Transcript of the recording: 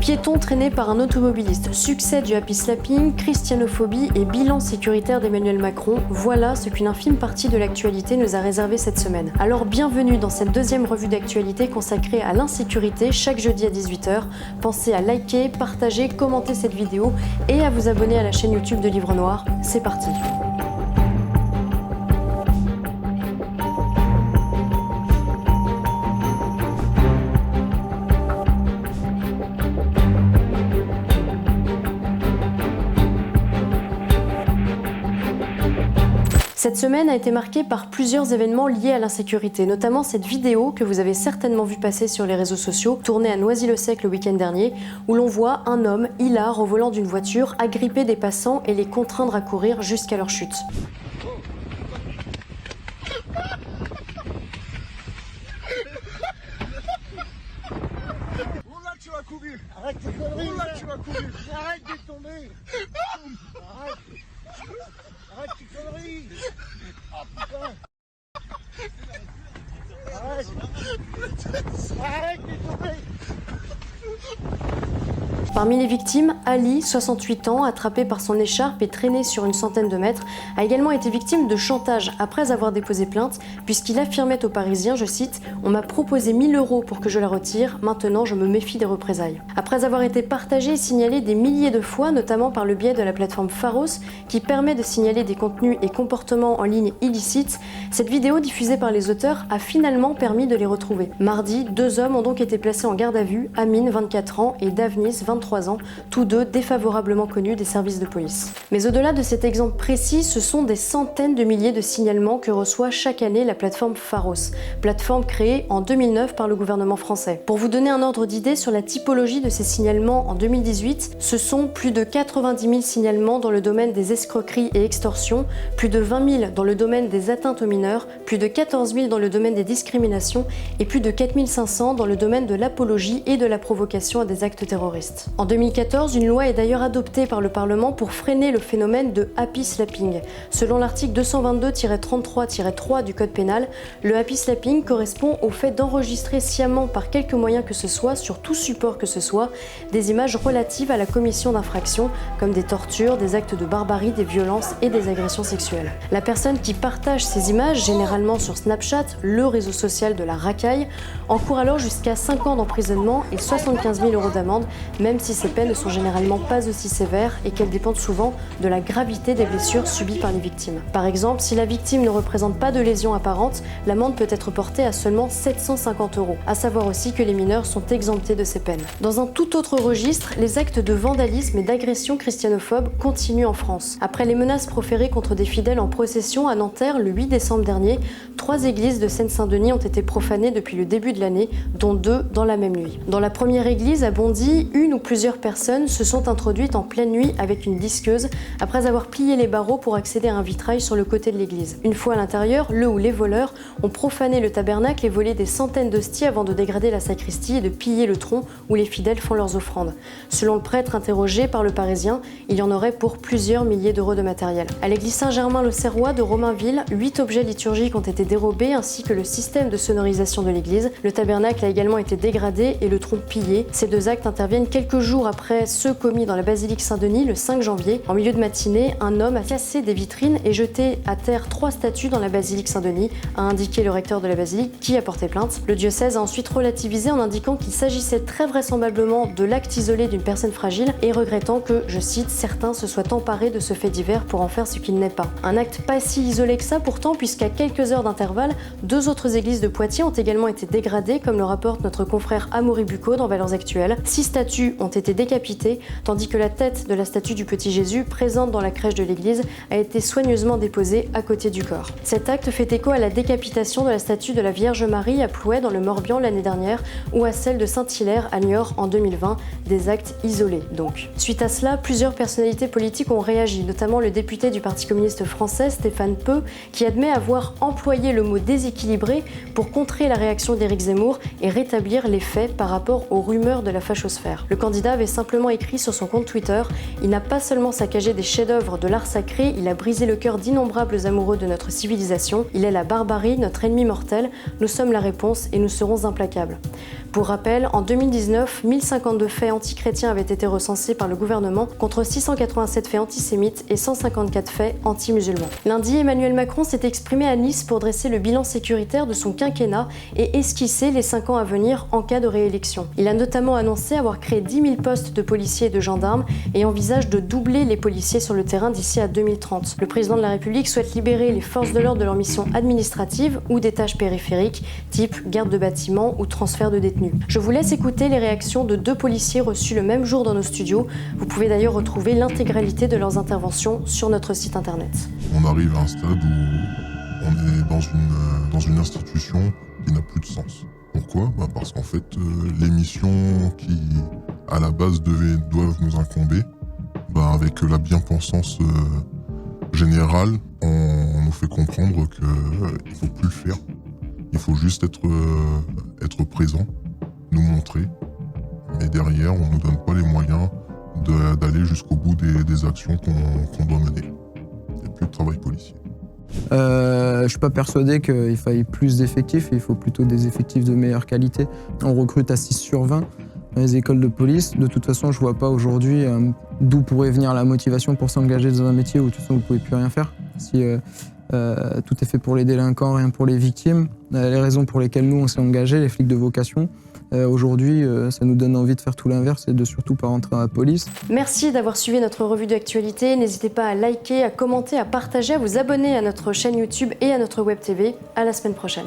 Piéton traîné par un automobiliste, succès du happy slapping, christianophobie et bilan sécuritaire d'Emmanuel Macron, voilà ce qu'une infime partie de l'actualité nous a réservé cette semaine. Alors bienvenue dans cette deuxième revue d'actualité consacrée à l'insécurité chaque jeudi à 18h. Pensez à liker, partager, commenter cette vidéo et à vous abonner à la chaîne YouTube de Livre Noir. C'est parti. Cette semaine a été marquée par plusieurs événements liés à l'insécurité, notamment cette vidéo que vous avez certainement vu passer sur les réseaux sociaux, tournée à Noisy-le-Sec le week-end dernier, où l'on voit un homme hilar au volant d'une voiture agripper des passants et les contraindre à courir jusqu'à leur chute. Oula, tu vas courir. Arrête tes conneries. Oula, tu vas courir. Arrête de tomber. Arrête. Arrête tes conneries. Ah putain. Arrête. Arrête de tomber. Parmi les victimes, Ali, 68 ans, attrapé par son écharpe et traîné sur une centaine de mètres, a également été victime de chantage après avoir déposé plainte, puisqu'il affirmait aux Parisiens, je cite, « On m'a proposé 1000 € pour que je la retire, maintenant je me méfie des représailles ». Après avoir été partagé et signalé des milliers de fois, notamment par le biais de la plateforme Pharos, qui permet de signaler des contenus et comportements en ligne illicites, cette vidéo diffusée par les auteurs a finalement permis de les retrouver. Mardi, 2 hommes ont donc été placés en garde à vue, Amine, 24 ans, et Davnis, 23 ans, tous deux défavorablement connus des services de police. Mais au-delà de cet exemple précis, ce sont des centaines de milliers de signalements que reçoit chaque année la plateforme Pharos, plateforme créée en 2009 par le gouvernement français. Pour vous donner un ordre d'idée sur la typologie de ces signalements en 2018, ce sont plus de 90 000 signalements dans le domaine des escroqueries et extorsions, plus de 20 000 dans le domaine des atteintes aux mineurs, plus de 14 000 dans le domaine des discriminations et plus de 4 500 dans le domaine de l'apologie et de la provocation à des actes terroristes. En 2014, une loi est d'ailleurs adoptée par le Parlement pour freiner le phénomène de happy slapping. Selon l'article 222-33-3 du Code pénal, le happy slapping correspond au fait d'enregistrer sciemment par quelque moyen que ce soit, sur tout support que ce soit, des images relatives à la commission d'infractions, comme des tortures, des actes de barbarie, des violences et des agressions sexuelles. La personne qui partage ces images, généralement sur Snapchat, le réseau social de la racaille, encourt alors jusqu'à 5 ans d'emprisonnement et 75 000 € d'amende, même si ces peines ne sont généralement pas aussi sévères et qu'elles dépendent souvent de la gravité des blessures subies par les victimes. Par exemple, si la victime ne représente pas de lésions apparentes, l'amende peut être portée à seulement 750 €. À savoir aussi que les mineurs sont exemptés de ces peines. Dans un tout autre registre, les actes de vandalisme et d'agression christianophobe continuent en France. Après les menaces proférées contre des fidèles en procession à Nanterre le 8 décembre dernier, 3 églises de Seine-Saint-Denis ont été profanées depuis le début de l'année, dont 2 dans la même nuit. Dans la première église à Bondy, une ou plusieurs personnes se sont introduites en pleine nuit avec une disqueuse après avoir plié les barreaux pour accéder à un vitrail sur le côté de l'église. Une fois à l'intérieur, le ou les voleurs ont profané le tabernacle et volé des centaines d'hosties avant de dégrader la sacristie et de piller le tronc où les fidèles font leurs offrandes. Selon le prêtre interrogé par le Parisien, il y en aurait pour plusieurs milliers d'euros de matériel. À l'église Saint-Germain-l'Auxerrois de Romainville, 8 objets liturgiques ont été dérobés ainsi que le système de sonorisation de l'église. Le tabernacle a également été dégradé et le tronc pillé. Ces 2 actes interviennent quelques jours après ceux commis dans la basilique Saint-Denis le 5 janvier. En milieu de matinée, un homme a cassé des vitrines et jeté à terre 3 statues dans la basilique Saint-Denis, a indiqué le recteur de la basilique qui a porté plainte. Le diocèse a ensuite relativisé en indiquant qu'il s'agissait très vraisemblablement de l'acte isolé d'une personne fragile et regrettant que, je cite, certains se soient emparés de ce fait divers pour en faire ce qu'il n'est pas. Un acte pas si isolé que ça pourtant, puisqu'à quelques heures d'intervalle, 2 autres églises de Poitiers ont également été dégradées, comme le rapporte notre confrère Amaury Bucco dans Valeurs Actuelles. 6 statues ont été décapitées, tandis que la tête de la statue du petit Jésus, présente dans la crèche de l'église, a été soigneusement déposée à côté du corps. Cet acte fait écho à la décapitation de la statue de la Vierge Marie à Plouay dans le Morbihan l'année dernière, ou à celle de Saint-Hilaire à Niort en 2020, des actes isolés donc. Suite à cela, plusieurs personnalités politiques ont réagi, notamment le député du Parti communiste français, Stéphane Peu, qui admet avoir employé le mot déséquilibré pour contrer la réaction d'Éric Zemmour et rétablir les faits par rapport aux rumeurs de la fachosphère. Le candidat avait simplement écrit sur son compte Twitter « Il n'a pas seulement saccagé des chefs-d'œuvre de l'art sacré, il a brisé le cœur d'innombrables amoureux de notre civilisation. Il est la barbarie, notre ennemi mortel. Nous sommes la réponse et nous serons implacables. » Pour rappel, en 2019, 1052 faits antichrétiens avaient été recensés par le gouvernement contre 687 faits antisémites et 154 faits anti-musulmans. Lundi, Emmanuel Macron s'est exprimé à Nice pour dresser le bilan sécuritaire de son quinquennat et esquisser les 5 ans à venir en cas de réélection. Il a notamment annoncé avoir créé 10 000 postes de policiers et de gendarmes et envisage de doubler les policiers sur le terrain d'ici à 2030. Le président de la République souhaite libérer les forces de l'ordre de leurs missions administratives ou des tâches périphériques, type garde de bâtiments ou transfert de détenus. Je vous laisse écouter les réactions de 2 policiers reçus le même jour dans nos studios. Vous pouvez d'ailleurs retrouver l'intégralité de leurs interventions sur notre site internet. On arrive à un stade où on est dans une institution qui n'a plus de sens. Pourquoi ? Parce qu'en fait, les missions qui, à la base, doivent nous incomber, avec la bien-pensance générale, on nous fait comprendre qu'il ne faut plus le faire. Il faut juste être présent, nous montrer, mais derrière, on ne nous donne pas les moyens d'aller jusqu'au bout des actions qu'on doit mener. Il n'y a plus de travail policier. Je ne suis pas persuadé qu'il faille plus d'effectifs, il faut plutôt des effectifs de meilleure qualité. On recrute à 6 sur 20 dans les écoles de police. De toute façon, je ne vois pas aujourd'hui d'où pourrait venir la motivation pour s'engager dans un métier où de toute façon vous ne pouvez plus rien faire. Si tout est fait pour les délinquants, rien pour les victimes. Les raisons pour lesquelles nous on s'est engagés, les flics de vocation, aujourd'hui ça nous donne envie de faire tout l'inverse et de surtout pas rentrer à la police. Merci d'avoir suivi notre revue d'actualité. N'hésitez pas à liker, à commenter, à partager, à vous abonner à notre chaîne YouTube et à notre web TV. À la semaine prochaine.